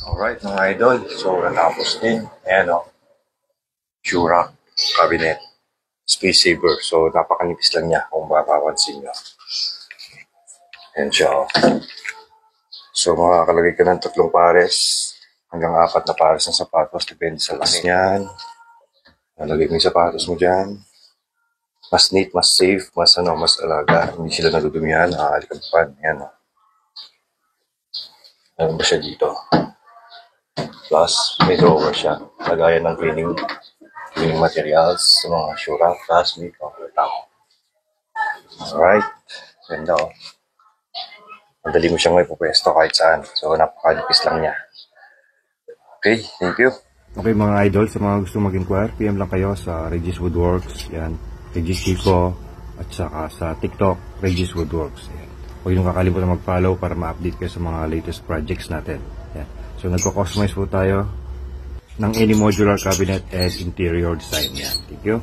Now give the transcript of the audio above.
Alright mga idol, so natapos din. Ayan o, Shura Cabinet Space Saver. So napakanipis lang niya kung mapapansin nyo. Ayan siya o. So makakalagay ka ng 3 pares hanggang 4 na pares ng sapatos. Depende sa laki niyan. Nalagay mo yung sapatos mo dyan. Mas neat, mas safe, mas alaga. Hindi sila nadudumihan, nakakalikampan. Ayan o. Ayan ba siya dito? Plus, may drawer siya. Lagayan ng cleaning materials sa mga Shura, plastic, cover top. Alright. Ganda o. Madali mo siyang may pupwesto kahit saan. So, napakalipis lang niya. Okay, thank you. Okay mga idol, sa mga gusto mag-inquire, PM lang kayo sa Regis Woodworks. Yan. Regis Chico. At saka sa TikTok, Regis Woodworks. Yan. Huwag nyo kakalimutan mag-follow para ma-update kayo sa mga latest projects natin. Yan. So, nagko-customize po tayo ng any modular cabinet and interior design. Yan. Thank you.